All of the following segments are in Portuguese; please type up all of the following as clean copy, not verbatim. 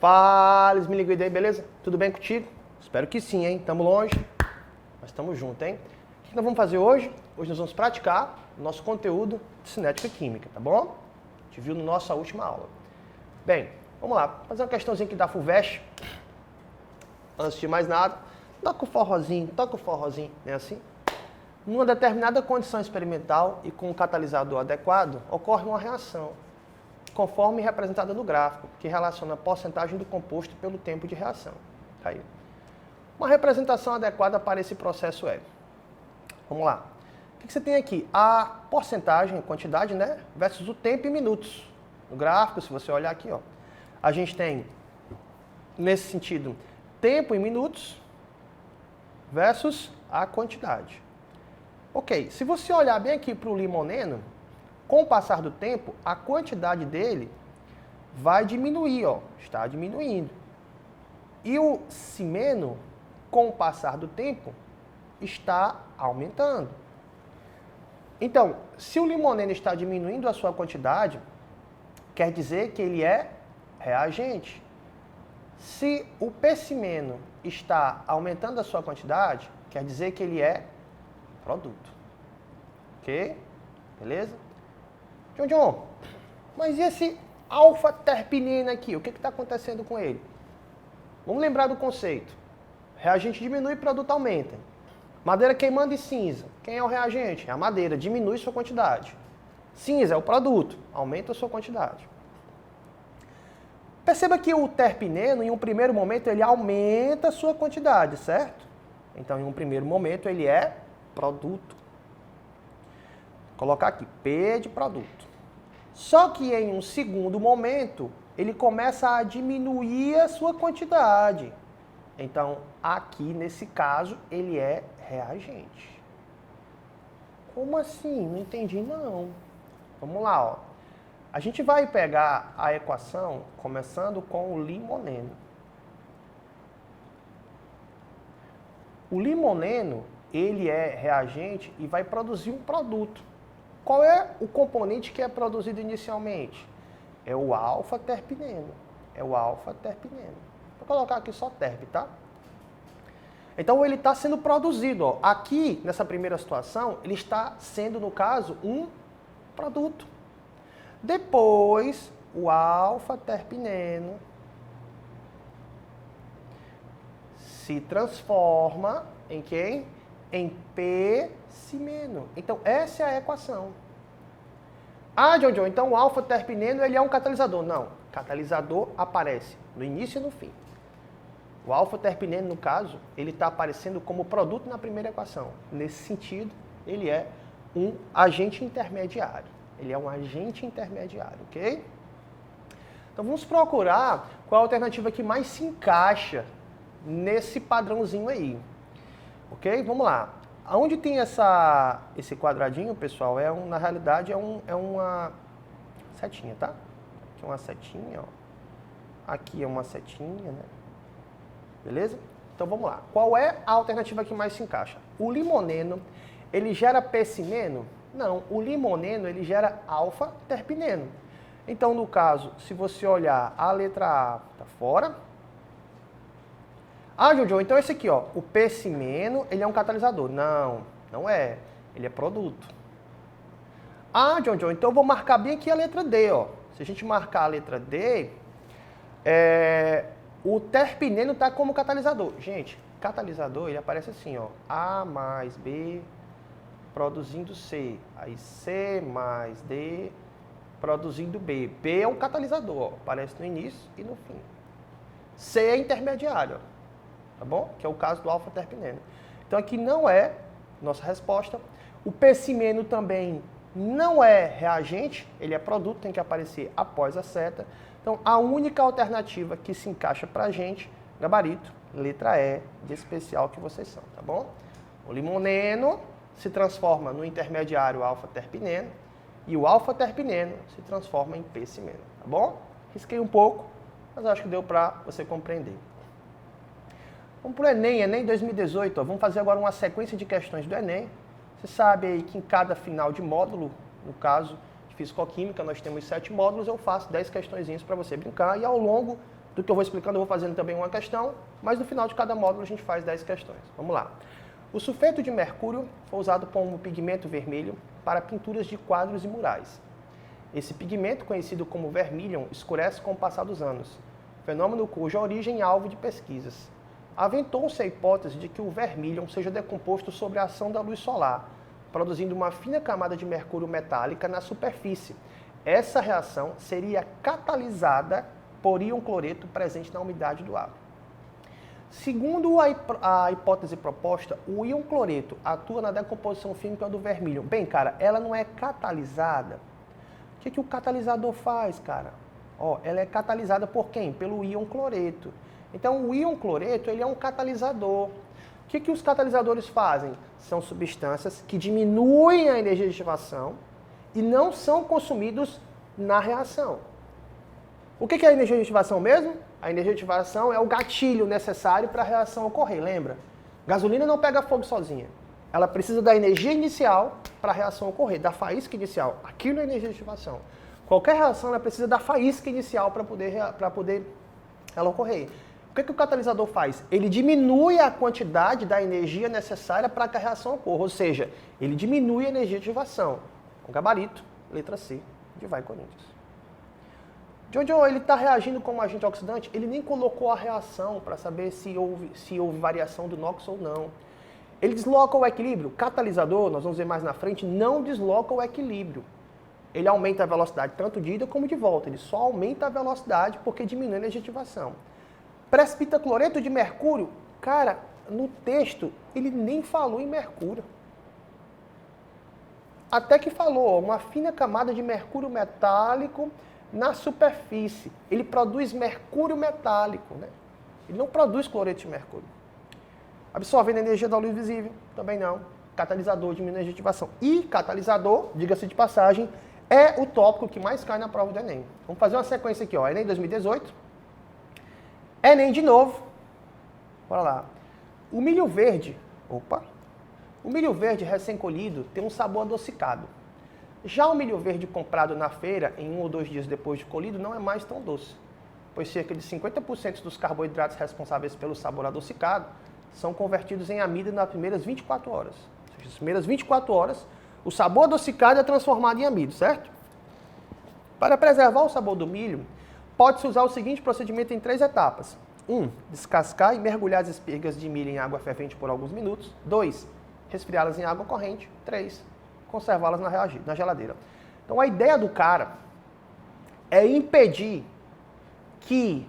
Fala, me liga aí, beleza? Tudo bem contigo? Espero que sim, hein? Tamo longe, mas tamo junto, hein? O que nós vamos fazer hoje? Hoje nós vamos praticar o nosso conteúdo de cinética química, tá bom? A gente viu na nossa última aula. Bem, vamos lá. Fazer uma questãozinha aqui da FUVEST. Antes de mais nada, toca o forrozinho, né assim? Numa determinada condição experimental e com um catalisador adequado, ocorre uma reação, conforme representada no gráfico, que relaciona a porcentagem do composto pelo tempo de reação. Tá aí. Uma representação adequada para esse processo é... Vamos lá. O que você tem aqui? A porcentagem, quantidade, né? Versus o tempo em minutos. No gráfico, se você olhar aqui, ó, a gente tem, nesse sentido, tempo em minutos versus a quantidade. Ok, se você olhar bem aqui para o limoneno, com o passar do tempo, a quantidade dele vai diminuir, ó, está diminuindo. E o cimeno, com o passar do tempo, está aumentando. Então, se o limoneno está diminuindo a sua quantidade, quer dizer que ele é reagente. Se o percimeno está aumentando a sua quantidade, quer dizer que ele é produto. Ok? Beleza? John, mas e esse alfa-terpineno aqui? O que está acontecendo com ele? Vamos lembrar do conceito. Reagente diminui, produto aumenta. Madeira queimando e cinza. Quem é o reagente? É a madeira, diminui sua quantidade. Cinza é o produto, aumenta a sua quantidade. Perceba que o terpineno, em um primeiro momento, ele aumenta a sua quantidade, certo? Então, em um primeiro momento, ele é produto. Vou colocar aqui, P de produto. Só que em um segundo momento, ele começa a diminuir a sua quantidade. Então, aqui, nesse caso, ele é reagente. Como assim? Não entendi, não. Vamos lá, ó. A gente vai pegar a equação começando com o limoneno. O limoneno, ele é reagente e vai produzir um produto. Qual é o componente que é produzido inicialmente? É o alfa-terpineno. É o alfa-terpineno. Vou colocar aqui só terp, tá? Então ele está sendo produzido. Ó. Aqui, nessa primeira situação, ele está sendo, no caso, um produto. Depois, o alfa-terpineno se transforma em quem? Em P-cimeno. Então, essa é a equação. Ah, John, então o alfa-terpineno ele é um catalisador. Não, catalisador aparece no início e no fim. O alfa-terpineno, no caso, ele está aparecendo como produto na primeira equação. Nesse sentido, ele é um agente intermediário. Ele é um agente intermediário, ok? Então vamos procurar qual a alternativa que mais se encaixa nesse padrãozinho aí. Ok? Vamos lá. Onde tem esse quadradinho, pessoal, na realidade é uma setinha, tá? Aqui é uma setinha, ó. Aqui é uma setinha, né? Beleza? Então vamos lá. Qual é a alternativa que mais se encaixa? O limoneno, ele gera percimeno? Não, o limoneno ele gera alfa-terpineno. Então, no caso, se você olhar a letra A está fora. Ah, Jojo, então esse aqui, ó, o percimeno, ele é um catalisador. Não, não é. Ele é produto. Ah, Jojo, então eu vou marcar bem aqui a letra D, ó. Se a gente marcar a letra D, o terpineno está como catalisador. Gente, catalisador, ele aparece assim, ó. A mais B produzindo C. Aí C mais D produzindo B. B é um catalisador, ó. Aparece no início e no fim. C é intermediário, ó. Tá bom? Que é o caso do alfa-terpineno. Então aqui não é nossa resposta. O percimeno também não é reagente, ele é produto, tem que aparecer após a seta. Então a única alternativa que se encaixa pra gente, gabarito, letra E de especial que vocês são, tá bom? O limoneno se transforma no intermediário alfa-terpineno e o alfa-terpineno se transforma em percimeno, tá bom? Risquei um pouco, mas acho que deu pra você compreender. Vamos para o Enem, Enem 2018. Ó. Vamos fazer agora uma sequência de questões do Enem. Você sabe aí que em cada final de módulo, no caso de Físico-Química, nós temos 7 módulos, eu faço 10 questõezinhas para você brincar e ao longo do que eu vou explicando, eu vou fazendo também uma questão, mas no final de cada módulo a gente faz 10 questões. Vamos lá. O sulfeto de mercúrio foi usado como pigmento vermelho para pinturas de quadros e murais. Esse pigmento, conhecido como vermilion, escurece com o passar dos anos, fenômeno cuja origem é alvo de pesquisas. Aventou-se a hipótese de que o vermilion seja decomposto sob a ação da luz solar, produzindo uma fina camada de mercúrio metálica na superfície. Essa reação seria catalisada por íon cloreto presente na umidade do ar. Segundo a hipótese proposta, o íon cloreto atua na decomposição química do vermilion. Bem, cara, ela não é catalisada. O que o catalisador faz, cara? Ela é catalisada por quem? Pelo íon cloreto. Então, o íon cloreto ele é um catalisador. O que os catalisadores fazem? São substâncias que diminuem a energia de ativação e não são consumidos na reação. O que é a energia de ativação mesmo? A energia de ativação é o gatilho necessário para a reação ocorrer, lembra? Gasolina não pega fogo sozinha. Ela precisa da energia inicial para a reação ocorrer, da faísca inicial. Aquilo é energia de ativação. Qualquer reação ela precisa da faísca inicial para poder ela ocorrer. O que o catalisador faz? Ele diminui a quantidade da energia necessária para que a reação ocorra, ou seja, ele diminui a energia de ativação. O gabarito, letra C, de Vai Corinthians. Jojo, ele está reagindo como agente oxidante? Ele nem colocou a reação para saber se houve variação do NOx ou não. Ele desloca o equilíbrio. O catalisador, nós vamos ver mais na frente, não desloca o equilíbrio. Ele aumenta a velocidade tanto de ida como de volta. Ele só aumenta a velocidade porque diminui a energia de ativação. Precipita cloreto de mercúrio. Cara, no texto, ele nem falou em mercúrio. Até que falou, uma fina camada de mercúrio metálico na superfície. Ele produz mercúrio metálico, né? Ele não produz cloreto de mercúrio. Absorvendo a energia da luz visível, também não. Catalisador diminui a energia de ativação. E catalisador, diga-se de passagem, é o tópico que mais cai na prova do Enem. Vamos fazer uma sequência aqui, ó. Enem 2018. Enem de novo. Bora lá. O milho verde, o milho verde recém-colhido tem um sabor adocicado. Já o milho verde comprado na feira, em 1 ou 2 dias depois de colhido, não é mais tão doce, pois cerca de 50% dos carboidratos responsáveis pelo sabor adocicado são convertidos em amido nas primeiras 24 horas. Ou seja, nas primeiras 24 horas, o sabor adocicado é transformado em amido, certo? Para preservar o sabor do milho, pode-se usar o seguinte procedimento em 3 etapas. 1. Descascar e mergulhar as espigas de milho em água fervente por alguns minutos. 2. Resfriá-las em água corrente. 3. Conservá-las na geladeira. Então a ideia do cara é impedir que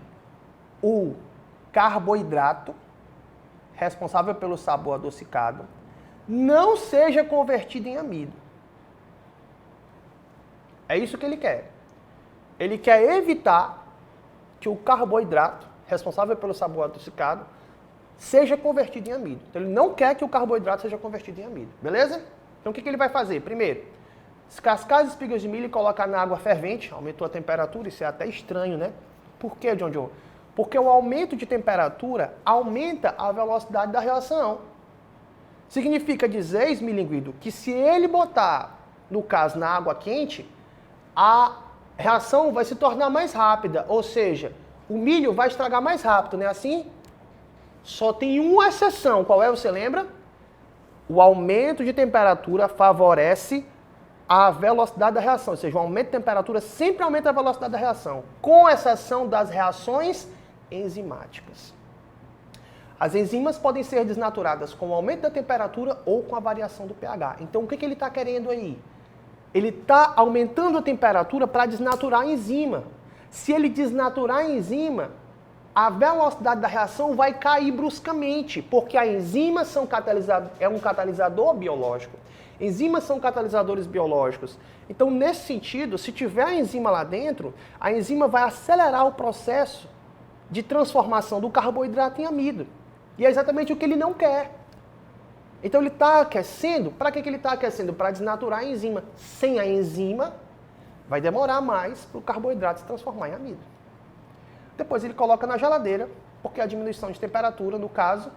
o carboidrato responsável pelo sabor adocicado não seja convertido em amido. É isso que ele quer. Ele quer evitar que o carboidrato responsável pelo sabor adocicado seja convertido em amido. Então ele não quer que o carboidrato seja convertido em amido. Beleza? Então o que ele vai fazer? Primeiro, descascar as espigas de milho e colocar na água fervente. Aumentou a temperatura, isso é até estranho, né? Por quê, John? Porque o aumento de temperatura aumenta a velocidade da reação. Significa dizer, esmilinguido, que se ele botar, no caso, na água quente, a reação vai se tornar mais rápida. Ou seja, o milho vai estragar mais rápido, não é assim? Só tem uma exceção. Qual é, você lembra? O aumento de temperatura favorece a velocidade da reação. Ou seja, o aumento de temperatura sempre aumenta a velocidade da reação, com exceção das reações enzimáticas. As enzimas podem ser desnaturadas com o aumento da temperatura ou com a variação do pH. Então, o que ele está querendo aí? Ele está aumentando a temperatura para desnaturar a enzima. Se ele desnaturar a enzima, a velocidade da reação vai cair bruscamente, porque a enzima é um catalisador biológico. Enzimas são catalisadores biológicos. Então, nesse sentido, se tiver a enzima lá dentro, a enzima vai acelerar o processo de transformação do carboidrato em amido. E é exatamente o que ele não quer. Então ele está aquecendo. Para que ele está aquecendo? Para desnaturar a enzima. Sem a enzima, vai demorar mais para o carboidrato se transformar em amido. Depois ele coloca na geladeira, porque a diminuição de temperatura, no caso,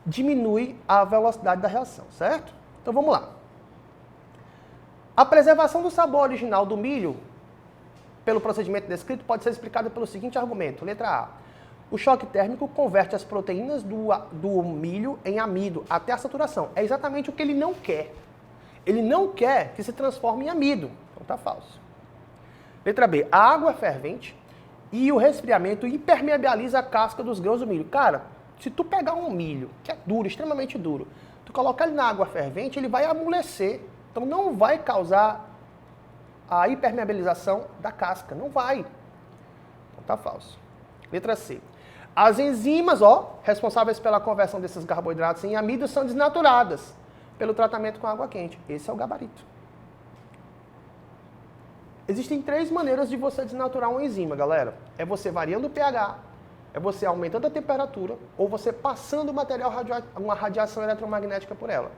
diminui a velocidade da reação, certo? Então vamos lá. A preservação do sabor original do milho, pelo procedimento descrito, pode ser explicada pelo seguinte argumento. Letra A. O choque térmico converte as proteínas do milho em amido até a saturação. É exatamente o que ele não quer. Ele não quer que se transforme em amido. Então tá falso. Letra B. A água fervente e o resfriamento impermeabiliza a casca dos grãos do milho. Cara, se tu pegar um milho, que é duro, extremamente duro, tu colocar ele na água fervente, ele vai amolecer. Então não vai causar a impermeabilização da casca. Não vai. Então tá falso. Letra C. As enzimas, responsáveis pela conversão desses carboidratos em amido são desnaturadas pelo tratamento com água quente. Esse é o gabarito. Existem 3 maneiras de você desnaturar uma enzima, galera. É você variando o pH, é você aumentando a temperatura, ou você passando uma radiação eletromagnética por ela.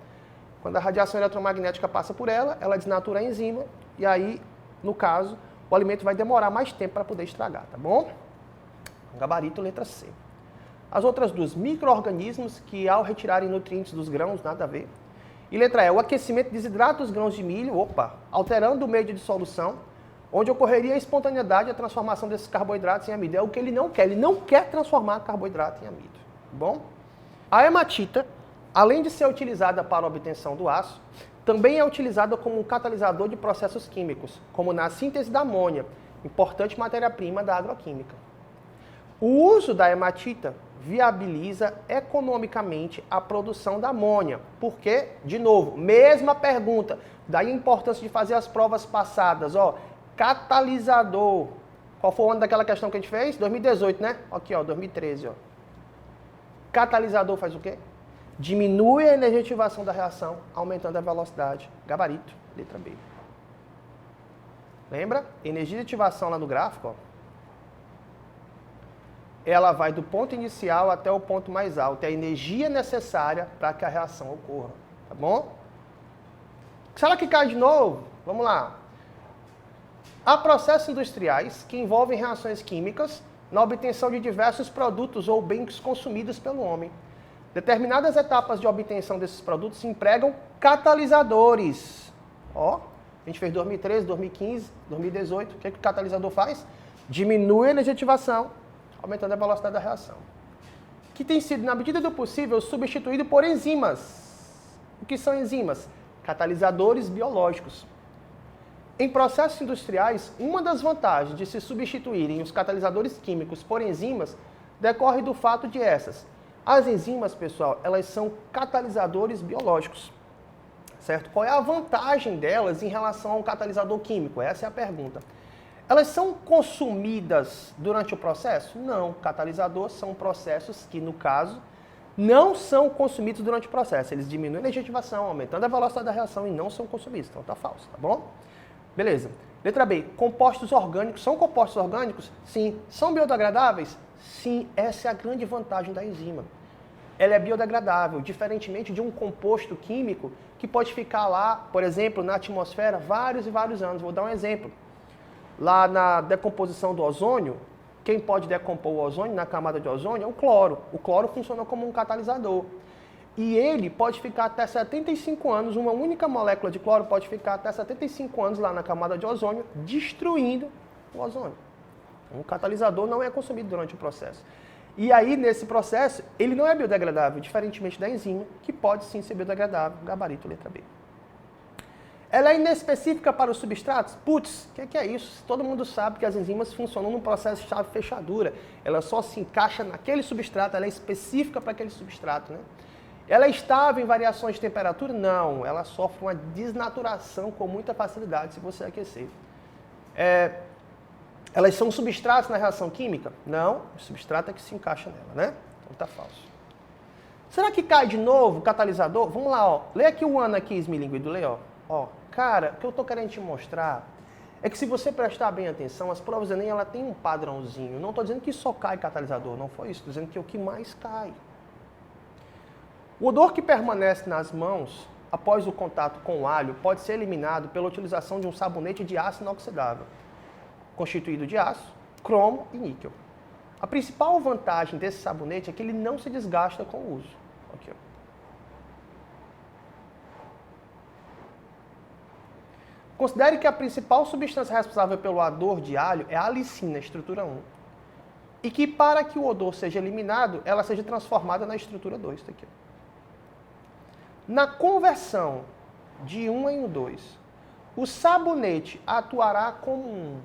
Quando a radiação eletromagnética passa por ela, ela desnatura a enzima, e aí, no caso, o alimento vai demorar mais tempo para poder estragar, tá bom? Gabarito, letra C. As outras 2, micro-organismos que, ao retirarem nutrientes dos grãos, nada a ver. E letra E, o aquecimento desidrata os grãos de milho, alterando o meio de dissolução, onde ocorreria a espontaneidade e a transformação desses carboidratos em amido. É o que ele não quer. Ele não quer transformar carboidrato em amido. Bom? A hematita, além de ser utilizada para a obtenção do aço, também é utilizada como um catalisador de processos químicos, como na síntese da amônia, importante matéria-prima da agroquímica. O uso da hematita viabiliza economicamente a produção da amônia. Por quê? De novo, mesma pergunta. Daí a importância de fazer as provas passadas. Catalisador. Qual foi o ano daquela questão que a gente fez? 2018, né? Aqui, 2013. Catalisador faz o quê? Diminui a energetivação da reação, aumentando a velocidade. Gabarito, letra B. Lembra? Energia de ativação lá no gráfico, ela vai do ponto inicial até o ponto mais alto. É a energia necessária para que a reação ocorra. Tá bom? Será que cai de novo? Vamos lá. Há processos industriais que envolvem reações químicas na obtenção de diversos produtos ou bens consumidos pelo homem. Determinadas etapas de obtenção desses produtos empregam catalisadores. A gente fez 2013, 2015, 2018. O que o catalisador faz? Diminui a energia de ativação, aumentando a velocidade da reação. Que tem sido, na medida do possível, substituído por enzimas. O que são enzimas? Catalisadores biológicos. Em processos industriais, uma das vantagens de se substituírem os catalisadores químicos por enzimas decorre do fato de as enzimas, pessoal, elas são catalisadores biológicos. Certo? Qual é a vantagem delas em relação ao catalisador químico? Essa é a pergunta. Elas são consumidas durante o processo? Não. Catalisadores são processos que, no caso, não são consumidos durante o processo. Eles diminuem a energia de ativação, aumentando a velocidade da reação e não são consumidos. Então tá falso, tá bom? Beleza. Letra B. Compostos orgânicos. São compostos orgânicos? Sim. São biodegradáveis? Sim. Essa é a grande vantagem da enzima. Ela é biodegradável, diferentemente de um composto químico que pode ficar lá, por exemplo, na atmosfera vários e vários anos. Vou dar um exemplo. Lá na decomposição do ozônio, quem pode decompor o ozônio na camada de ozônio é o cloro. O cloro funciona como um catalisador. E ele pode ficar até 75 anos, uma única molécula de cloro pode ficar até 75 anos lá na camada de ozônio, destruindo o ozônio. Um catalisador não é consumido durante o processo. E aí, nesse processo, ele não é biodegradável, diferentemente da enzima, que pode sim ser biodegradável. Gabarito, letra B. Ela é inespecífica para os substratos? Putz, o que é isso? Todo mundo sabe que as enzimas funcionam num processo de chave-fechadura. Ela só se encaixa naquele substrato, ela é específica para aquele substrato, né? Ela é estável em variações de temperatura? Não, ela sofre uma desnaturação com muita facilidade se você aquecer. Elas são substratos na reação química? Não, o substrato é que se encaixa nela, né? Então tá falso. Será que cai de novo o catalisador? Vamos lá, lê aqui o ano aqui, esmilinguido, lê, cara, o que eu tô querendo te mostrar é que se você prestar bem atenção, as provas do Enem, ela tem um padrãozinho. Não tô dizendo que só cai catalisador, não foi isso, tô dizendo que é o que mais cai. O odor que permanece nas mãos após o contato com o alho pode ser eliminado pela utilização de um sabonete de aço inoxidável, constituído de aço, cromo e níquel. A principal vantagem desse sabonete é que ele não se desgasta com o uso. Aqui, Considere que a principal substância responsável pelo odor de alho é a alicina, estrutura 1. e que para que o odor seja eliminado, ela seja transformada na estrutura 2. Tá aqui. Na conversão de 1 em 2, o sabonete atuará como um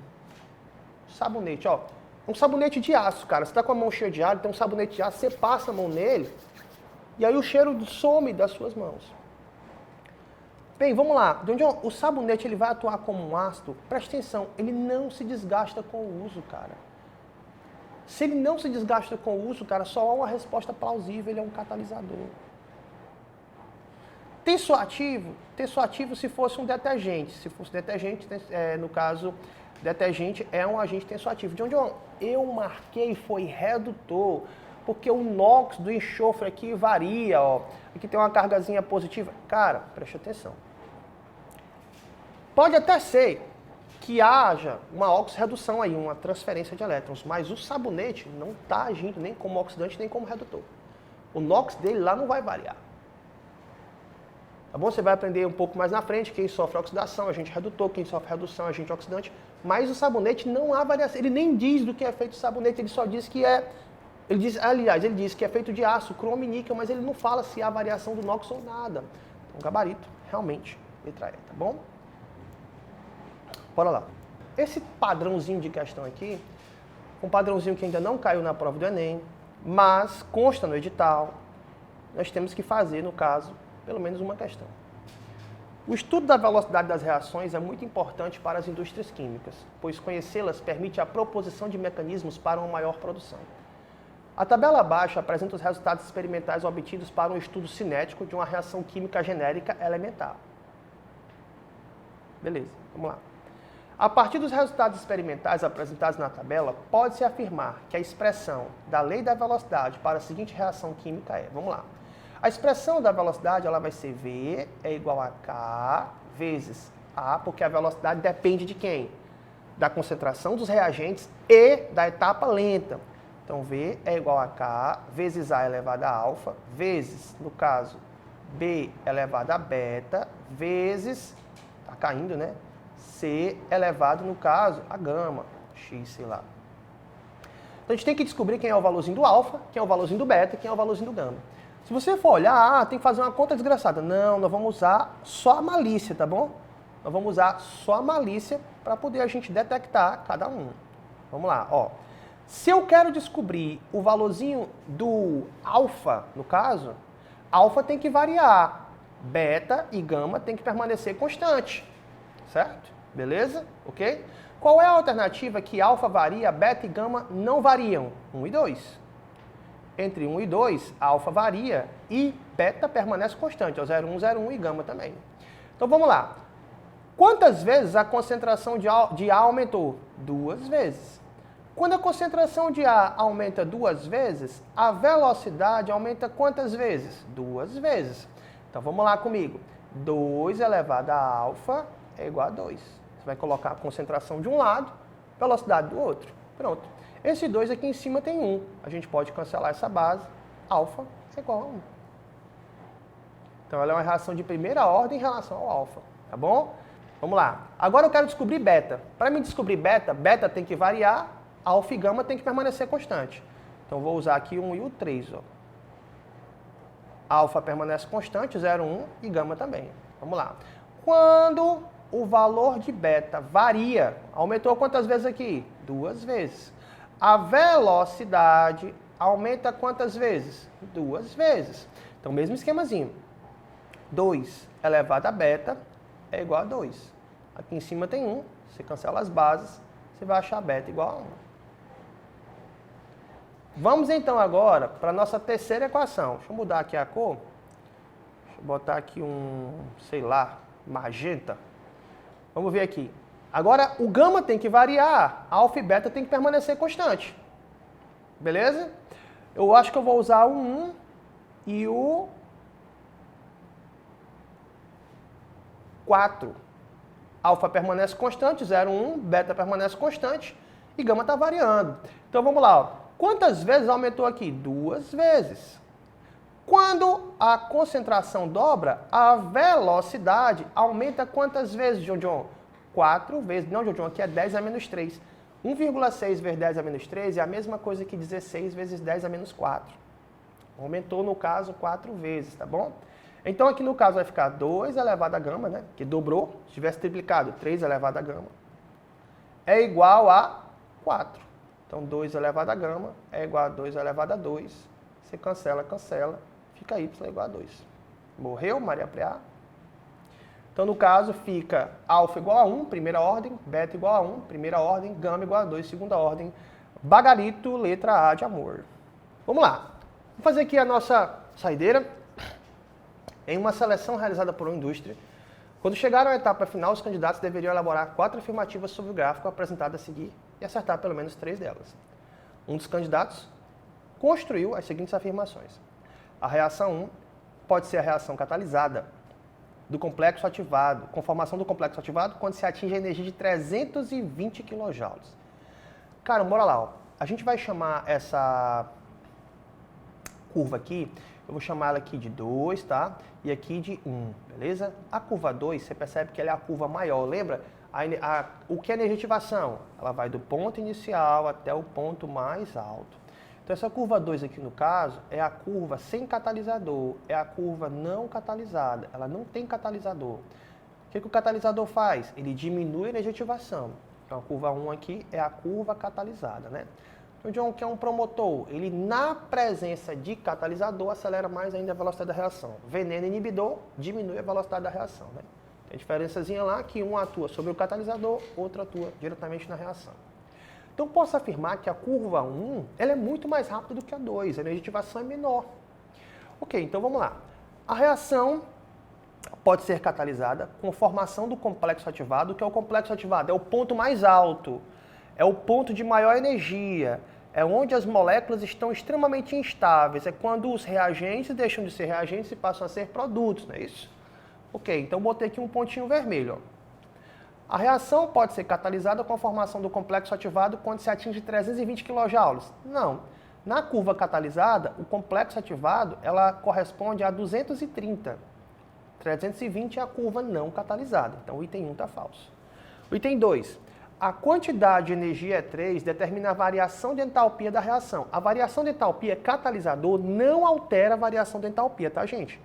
sabonete, ó. Um sabonete de aço, cara. Você tá com a mão cheia de alho, tem um sabonete de aço, você passa a mão nele, e aí o cheiro some das suas mãos. Bem, vamos lá. O sabonete ele vai atuar como um ácido. Preste atenção, ele não se desgasta com o uso, cara. Se ele não se desgasta com o uso, cara, só há uma resposta plausível, ele é um catalisador. Tensoativo se fosse um detergente. Se fosse detergente, no caso, detergente é um agente tensoativo. Eu marquei foi redutor, porque o NOx do enxofre aqui varia, ó. Aqui tem uma cargazinha positiva. Cara, preste atenção. Pode até ser que haja uma oxirredução aí, uma transferência de elétrons, mas o sabonete não está agindo nem como oxidante, nem como redutor. O NOx dele lá não vai variar. Tá bom? Você vai aprender um pouco mais na frente quem sofre oxidação, agente redutor, quem sofre redução, agente oxidante, mas o sabonete não há variação. Ele nem diz do que é feito o sabonete, ele só diz que é... ele diz que é feito de aço, cromo e níquel, mas ele não fala se há variação do NOx ou nada. Então, gabarito, realmente, letra E, tá bom? Bora lá. Esse padrãozinho de questão aqui, um padrãozinho que ainda não caiu na prova do Enem, mas consta no edital, nós temos que fazer, no caso, pelo menos uma questão. O estudo da velocidade das reações é muito importante para as indústrias químicas, pois conhecê-las permite a proposição de mecanismos para uma maior produção. A tabela abaixo apresenta os resultados experimentais obtidos para um estudo cinético de uma reação química genérica elementar. Beleza, vamos lá. A partir dos resultados experimentais apresentados na tabela, pode-se afirmar que a expressão da lei da velocidade para a seguinte reação química é, vamos lá, a expressão da velocidade ela vai ser V é igual a K vezes A, porque a velocidade depende de quem? Da concentração dos reagentes e da etapa lenta. Então, V é igual a K vezes A elevado a alfa, vezes, no caso, B elevado a beta, vezes, tá caindo, né? C elevado, no caso, a gama, X, sei lá. Então, a gente tem que descobrir quem é o valorzinho do alfa, quem é o valorzinho do beta e quem é o valorzinho do gama. Se você for olhar, tem que fazer uma conta desgraçada. Não, nós vamos usar só a malícia, tá bom? Nós vamos usar só a malícia para poder a gente detectar cada um. Vamos lá, ó. Se eu quero descobrir o valorzinho do alfa, no caso, alfa tem que variar. Beta e gama tem que permanecer constante. Certo? Beleza? Ok? Qual é a alternativa que alfa varia, beta e gama não variam? 1 e 2. Entre 1 e 2, alfa varia e beta permanece constante. 0,1, 0,1 e gama também. Então vamos lá. Quantas vezes a concentração de A aumentou? 2 vezes. Quando a concentração de A aumenta 2 vezes, a velocidade aumenta quantas vezes? 2 vezes. Então vamos lá comigo. 2 elevado a alfa é igual a 2. Você vai colocar a concentração de um lado, velocidade do outro. Pronto. Esse 2 aqui em cima tem 1. A gente pode cancelar essa base. Alfa é igual a 1. Então ela é uma reação de primeira ordem em relação ao alfa. Tá bom? Vamos lá. Agora eu quero descobrir beta. Para mim descobrir beta, beta tem que variar, alfa e gama tem que permanecer constante. Então vou usar aqui o 1 e o 3. Ó. Alfa permanece constante, 0,1 e gama também. Vamos lá. Quando o valor de beta varia, aumentou quantas vezes aqui? 2 vezes. A velocidade aumenta quantas vezes? 2 vezes. Então, mesmo esquemazinho. 2 elevado a beta é igual a 2. Aqui em cima tem 1, você cancela as bases, você vai achar beta igual a 1. Vamos então agora para a nossa terceira equação. Deixa eu mudar aqui a cor. Deixa eu botar aqui sei lá, magenta. Vamos ver aqui. Agora, o gama tem que variar, a alfa e beta tem que permanecer constante. Beleza? Eu acho que eu vou usar o 1 e o 4. Alfa permanece constante, 0,1, beta permanece constante e gama está variando. Então vamos lá. Ó. Quantas vezes aumentou aqui? 2 vezes. Quando a concentração dobra, a velocidade aumenta quantas vezes, John? 4 vezes. Não, John, aqui é 10 a menos 3. 1,6 vezes 10 a menos 3 é a mesma coisa que 16 vezes 10 a menos 4. Aumentou, no caso, 4 vezes, tá bom? Então, aqui no caso vai ficar 2 elevado a gama, né? Que dobrou. Se tivesse triplicado, 3 elevado a gama. É igual a 4. Então, 2 elevado a gama é igual a 2 elevado a 2. Você cancela, cancela. Fica y igual a 2. Morreu, Maria Preá? Então, no caso, fica alfa igual a 1, primeira ordem, beta igual a 1, primeira ordem, gama igual a 2, segunda ordem, bagarito, letra A de amor. Vamos lá. Vamos fazer aqui a nossa saideira. Em uma seleção realizada por uma indústria, quando chegaram à etapa final, os candidatos deveriam elaborar 4 afirmativas sobre o gráfico apresentado a seguir e acertar pelo menos 3 delas. Um dos candidatos construiu as seguintes afirmações. A reação 1 pode ser a reação catalisada do complexo ativado, com formação do complexo ativado quando se atinge a energia de 320 kJ. Cara, bora lá. Ó. A gente vai chamar essa curva aqui, eu vou chamar ela aqui de 2, tá? E aqui de 1, beleza? A curva 2, você percebe que ela é a curva maior, lembra? O que é energia de ativação? Ela vai do ponto inicial até o ponto mais alto. Então essa curva 2 aqui no caso é a curva sem catalisador, é a curva não catalisada, ela não tem catalisador. O que o catalisador faz? Ele diminui a energia de ativação. Então a curva 1 aqui é a curva catalisada, né? Então, o que é um promotor? Ele, na presença de catalisador, acelera mais ainda a velocidade da reação. Veneno inibidor diminui a velocidade da reação, né? Tem a diferençazinha lá que um atua sobre o catalisador, outro atua diretamente na reação. Então, posso afirmar que a curva 1 ela é muito mais rápida do que a 2, a energia de ativação é menor. Ok, então vamos lá. A reação pode ser catalisada com formação do complexo ativado. O que é o complexo ativado? É o ponto mais alto, é o ponto de maior energia, é onde as moléculas estão extremamente instáveis, é quando os reagentes deixam de ser reagentes e passam a ser produtos, não é isso? Ok, então botei aqui um pontinho vermelho. Ó. A reação pode ser catalisada com a formação do complexo ativado quando se atinge 320 kJ. Não. Na curva catalisada, o complexo ativado ela corresponde a 230. 320 é a curva não catalisada. Então o item 1 está falso. O item 2. A quantidade de energia E3 determina a variação de entalpia da reação. A variação de entalpia catalisador não altera a variação de entalpia, tá, gente?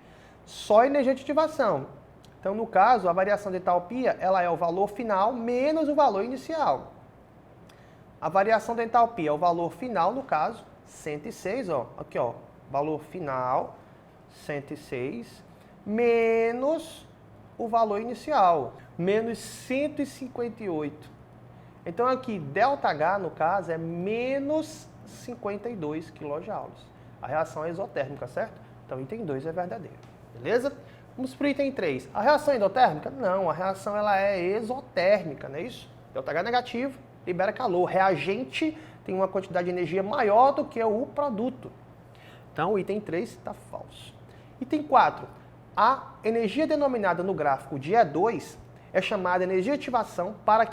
Só a energia de ativação. Então, no caso, a variação de entalpia ela é o valor final menos o valor inicial. A variação da entalpia é o valor final, no caso, 106, ó. Aqui, ó, valor final, 106, menos o valor inicial, menos 158. Então aqui, ΔH, no caso, é menos 52 kJ. A reação é exotérmica, certo? Então, item 2 é verdadeiro. Beleza? Vamos para o item 3. A reação é endotérmica? Não, a reação ela é exotérmica, não é isso? ΔH negativo, libera calor. Reagente tem uma quantidade de energia maior do que o produto. Então, o item 3 está falso. Item 4. A energia denominada no gráfico de E2 é chamada energia de ativação para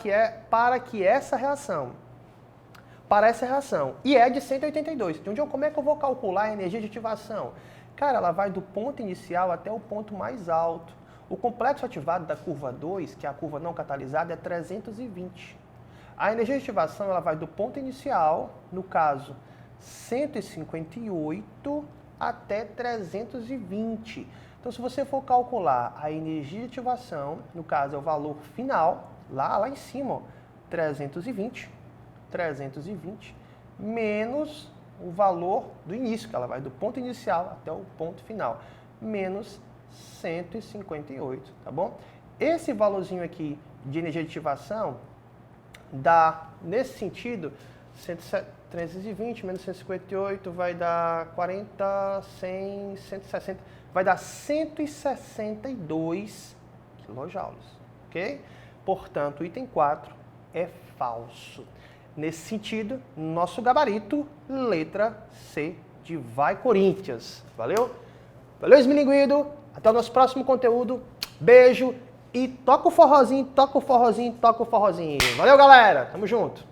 essa reação. E é de 182. Então, como é que eu vou calcular a energia de ativação? Cara, ela vai do ponto inicial até o ponto mais alto. O complexo ativado da curva 2, que é a curva não catalisada, é 320. A energia de ativação ela vai do ponto inicial, no caso 158, até 320. Então, se você for calcular a energia de ativação, no caso é o valor final, lá em cima, ó, 320, menos o valor do início, que ela vai do ponto inicial até o ponto final, menos 158, tá bom? Esse valorzinho aqui de energia de ativação dá, nesse sentido, 320 menos 158 vai dar 40, 100, 160, vai dar 162 kJ, ok? Portanto, o item 4 é falso. Nesse sentido, nosso gabarito, letra C de Vai Corinthians. Valeu? Valeu, esmilinguido. Até o nosso próximo conteúdo. Beijo e toca o forrozinho, toca o forrozinho, toca o forrozinho. Valeu, galera. Tamo junto.